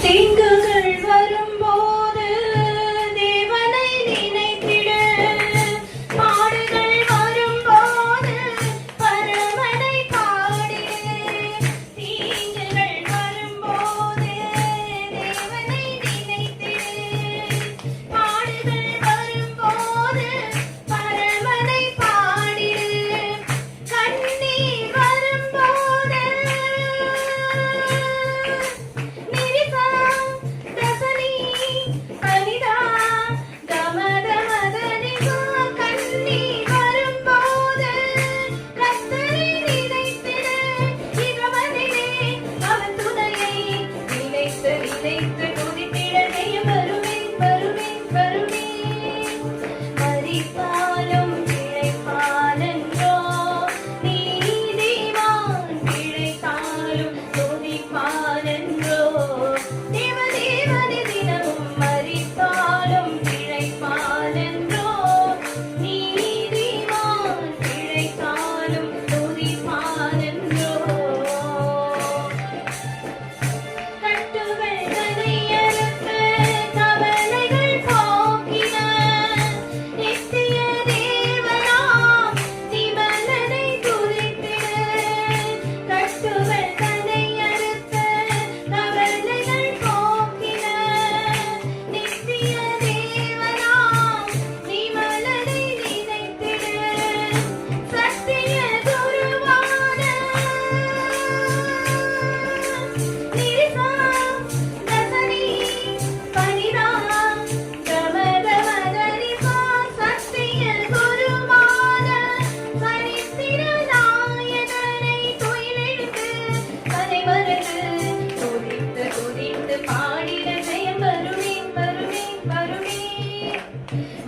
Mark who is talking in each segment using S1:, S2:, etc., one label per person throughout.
S1: தீங்குகள் வரும்போது தேவனை நினைத்திடு. பாடுகள் வரும்போது பரமனை பாடிடு. தீங்குகள் வரும்போது தேவனை நினைத்திடு. பாடுகள் வரும்போது பரமனை பாடிடு. கண்ணீர் வரும்போது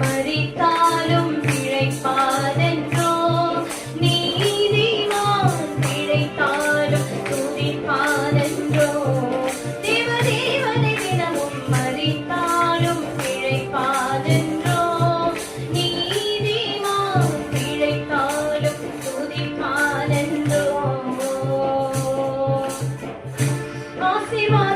S1: மரித்தாலும் பிழைப்பானென்றோ, நீதிமான் பிழைத்தாலும் துதிப்பானென்றோ. தேவதேவனை தினமும் மரித்தாலும் பிழைப்பானென்றோ, நீதிமான் பிழைத்தாலும் துதிப்பானென்றோ. ஆசீர்வாதம்